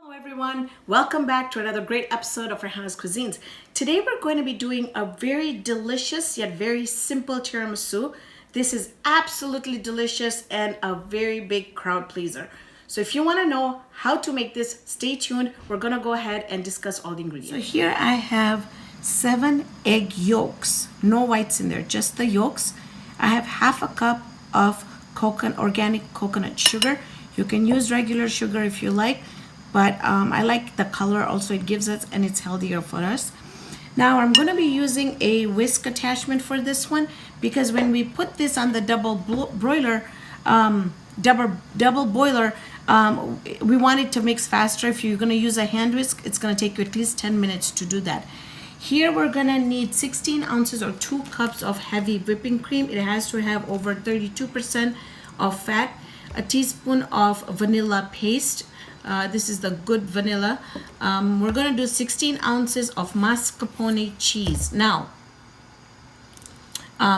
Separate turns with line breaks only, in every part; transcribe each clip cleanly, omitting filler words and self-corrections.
Hello everyone, welcome back to another great episode of Raihana's Cuisines. Today we're going to be doing a very delicious yet very simple tiramisu. This is absolutely delicious and a very big crowd pleaser. So if you want to know how to make this, stay tuned. We're going to go ahead and discuss all the ingredients. So here I have 7 egg yolks, no whites in there, just the yolks. I have half a cup of organic coconut sugar. You can use regular sugar if you like, but I like the color also it gives us, and it's healthier for us. Now I'm going to be using a whisk attachment for this one because when we put this on the double boiler, we want it to mix faster. If you're going to use a hand whisk, it's going to take you at least 10 minutes to do that. Here we're going to need 16 ounces or 2 cups of heavy whipping cream. It has to have over 32% of fat, a teaspoon of vanilla paste. This is the good vanilla. We're going to do 16 ounces of mascarpone cheese. Now,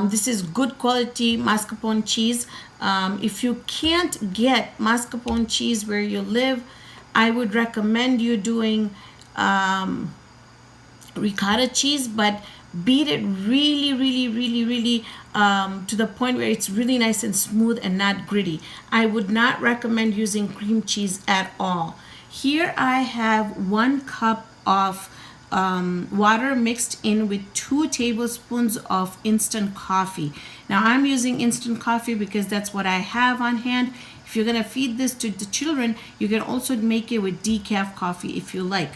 this is good quality mascarpone cheese. If you can't get mascarpone cheese where you live, I would recommend you doing ricotta cheese, but beat it really to the point where it's really nice and smooth and not gritty. I would not recommend using cream cheese at all. Here I have 1 cup of water mixed in with 2 tablespoons of instant coffee. Now I'm using instant coffee because that's what I have on hand. If you're gonna feed this to the children, you can also make it with decaf coffee if you like.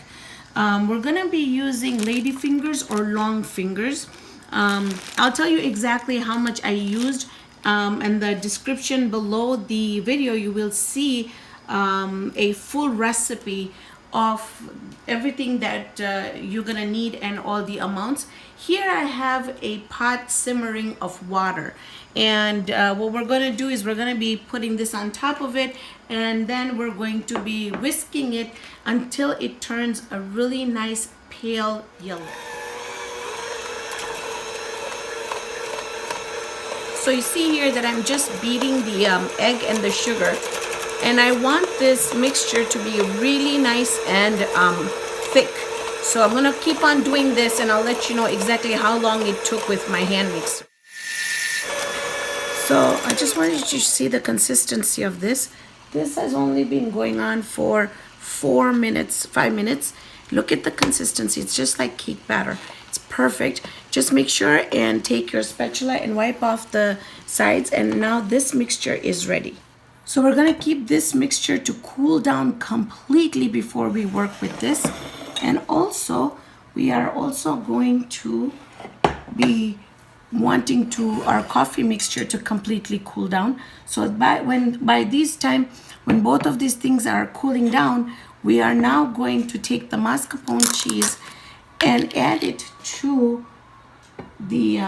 We're gonna be using lady fingers or long fingers. I'll tell you exactly how much I used, and the description below the video you will see a full recipe of everything that you're gonna need and all the amounts. Here I have a pot simmering of water, and what we're gonna do is we're gonna be putting this on top of it, and then we're going to be whisking it until it turns a really nice pale yellow. So you see here that I'm just beating the egg and the sugar, and I want this mixture to be really nice and thick. So I'm gonna keep on doing this, and I'll let you know exactly how long it took with my hand mixer. So I just wanted you to see the consistency of this. This has only been going on for 5 minutes. Look at the consistency. It's just like cake batter. It's perfect. Just make sure and take your spatula and wipe off the sides, and now this mixture is ready. So we're gonna keep this mixture to cool down completely before we work with this. And also, we are also going to be wanting our coffee mixture to completely cool down. So by this time, when both of these things are cooling down, we are now going to take the mascarpone cheese and add it to the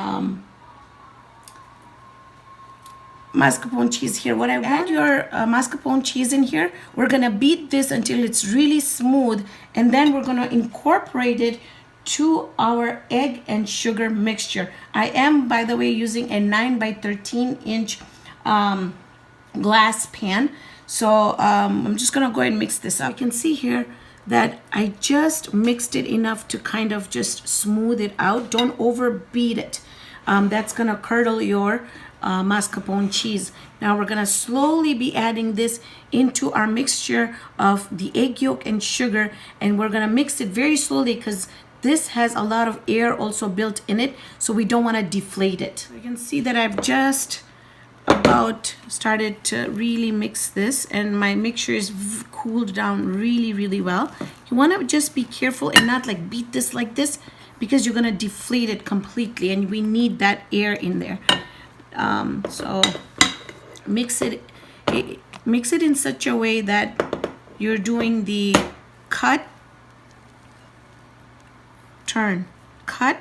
mascarpone cheese here. When I add your mascarpone cheese in here, we're gonna beat this until it's really smooth, and then we're gonna incorporate it to our egg and sugar mixture. I am, by the way, using a 9 by 13 inch glass pan. So I'm just gonna go ahead and mix this up. You can see here that I just mixed it enough to kind of just smooth it out. Don't overbeat it. That's gonna curdle your mascarpone cheese. Now we're gonna slowly be adding this into our mixture of the egg yolk and sugar, and we're gonna mix it very slowly because this has a lot of air also built in it, so we don't want to deflate it. You can see that I've just about started to really mix this, and my mixture is cooled down really well. You want to just be careful and not like beat this like this, because you're going to deflate it completely, and we need that air in there. So mix it in such a way that you're doing the cut, turn, cut,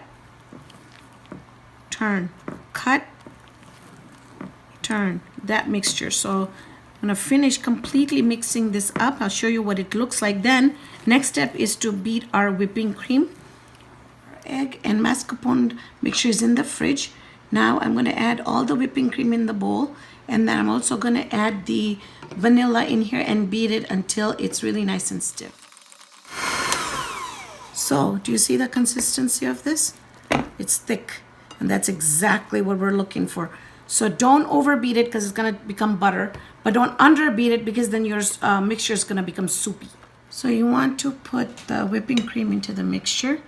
turn, cut, turn, that mixture. So I'm gonna finish completely mixing this up. I'll show you what it looks like then. Next step is to beat our whipping cream. Our egg and mascarpone mixture is in the fridge. Now I'm gonna add all the whipping cream in the bowl, and then I'm also gonna add the vanilla in here and beat it until it's really nice and stiff. So, do you see the consistency of this? It's thick, and that's exactly what we're looking for. So don't overbeat it because it's gonna become butter, but don't underbeat it because then your mixture is gonna become soupy. So you want to put the whipping cream into the mixture.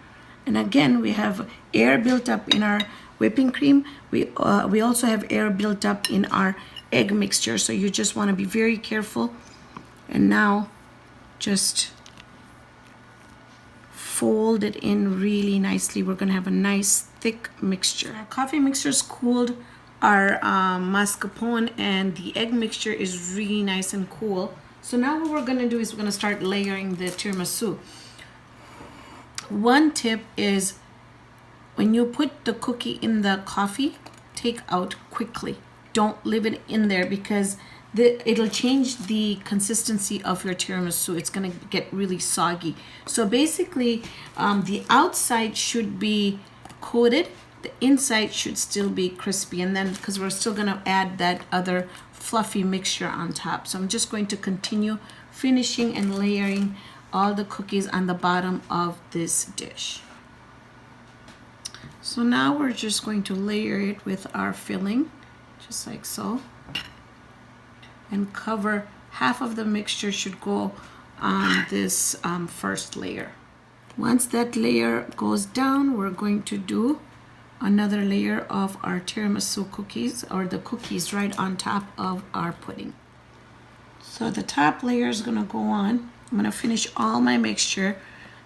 And again, we have air built up in our whipping cream. We also have air built up in our egg mixture. So you just want to be very careful. And now just fold it in really nicely. We're going to have a nice thick mixture. Our coffee mixture is cooled. Our mascarpone and the egg mixture is really nice and cool. So now what we're going to do is we're going to start layering the tiramisu. One tip is when you put the cookie in the coffee, take out quickly. Don't leave it in there because it'll change the consistency of your tiramisu. It's going to get really soggy. So basically, the outside should be coated. The inside should still be crispy. And then because we're still going to add that other fluffy mixture on top. So I'm just going to continue finishing and layering all the cookies on the bottom of this dish. So now we're just going to layer it with our filling, just like so. And cover half of the mixture should go on this first layer. Once that layer goes down, we're going to do another layer of our tiramisu cookies, or the cookies right on top of our pudding. So the top layer is going to go on. I'm going to finish all my mixture.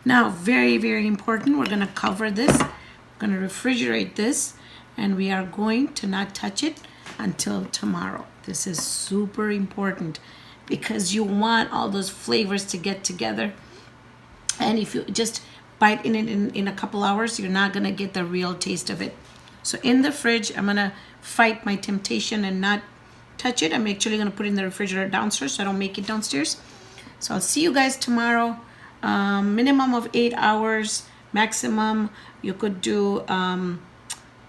Now, very, very important, we're going to cover this. We're going to refrigerate this, and we are going to not touch it until tomorrow. This is super important because you want all those flavors to get together. And if you just bite in it in a couple hours, you're not going to get the real taste of it. So in the fridge, I'm going to fight my temptation and not touch it. I'm actually going to put it in the refrigerator downstairs so I don't make it downstairs. So I'll see you guys tomorrow. Minimum of 8 hours, maximum you could do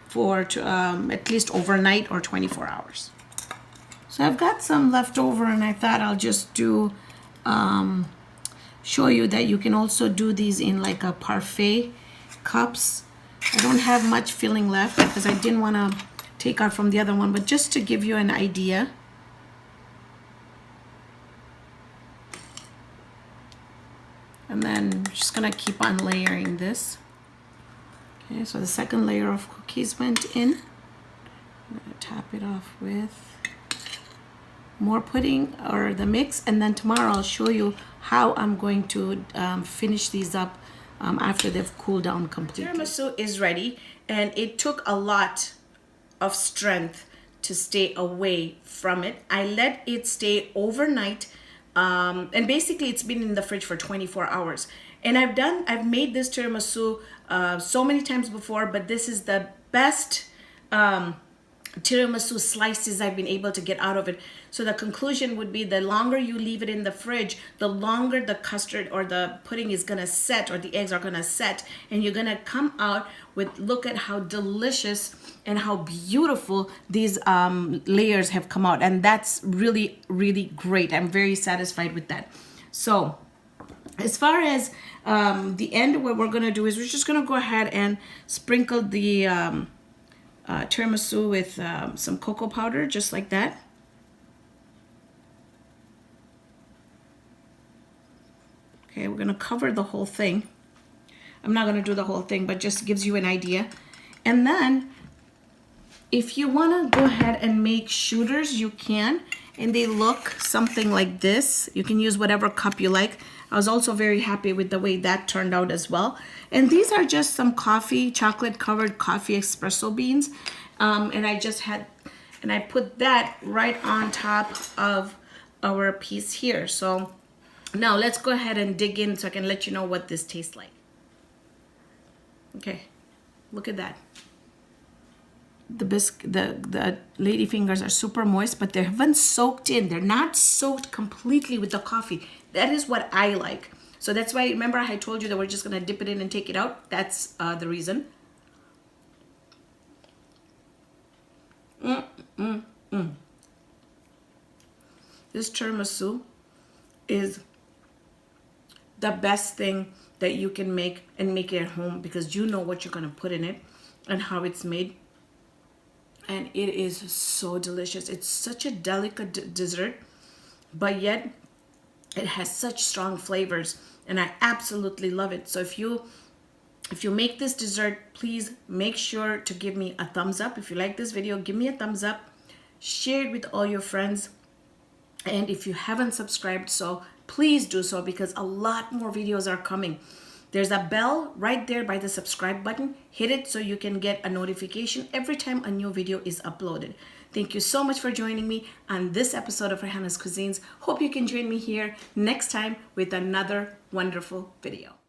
for at least overnight or 24 hours. So I've got some left over, and I thought I'll just do show you that you can also do these in like a parfait cups. I don't have much filling left because I didn't want to take out from the other one, but just to give you an idea. And then just gonna keep on layering this. Okay, so the second layer of cookies went in. I'm gonna top it off with more pudding or the mix, and then tomorrow I'll show you how I'm going to finish these up after they've cooled down completely. Tiramisu is ready, and it took a lot of strength to stay away from it. I let it stay overnight, and basically it's been in the fridge for 24 hours. And I've made this tiramisu so many times before, but this is the best tiramisu slices I've been able to get out of it. So the conclusion would be the longer you leave it in the fridge, the longer the custard or the pudding is gonna set, or the eggs are gonna set, and you're gonna come out with, look at how delicious and how beautiful these layers have come out. And that's really, really great. I'm very satisfied with that. So as far as the end, what we're gonna do is we're just gonna go ahead and sprinkle the tiramisu with some cocoa powder, just like that. Okay, we're gonna cover the whole thing. I'm not gonna do the whole thing, but just gives you an idea. And then if you wanna go ahead and make shooters, you can, and they look something like this. You can use whatever cup you like. I was also very happy with the way that turned out as well. And these are just some coffee, chocolate covered coffee espresso beans. And I put that right on top of our piece here. So now let's go ahead and dig in so I can let you know what this tastes like. Okay, look at that. The lady fingers are super moist, but they haven't soaked in. They're not soaked completely with the coffee. That is what I like. So that's why, remember I told you that we're just gonna dip it in and take it out? That's the reason. This tiramisu is the best thing that you can make, and make it at home, because you know what you're going to put in it and how it's made. And it is so delicious. It's such a delicate dessert, but yet it has such strong flavors, and I absolutely love it. So if you make this dessert, please make sure to give me a thumbs up. If you like this video, give me a thumbs up, share it with all your friends, and if you haven't subscribed, so please do so, because a lot more videos are coming. There's a bell right there by the subscribe button. Hit it so you can get a notification every time a new video is uploaded. Thank you so much for joining me on this episode of Raihana's Cuisines. Hope you can join me here next time with another wonderful video.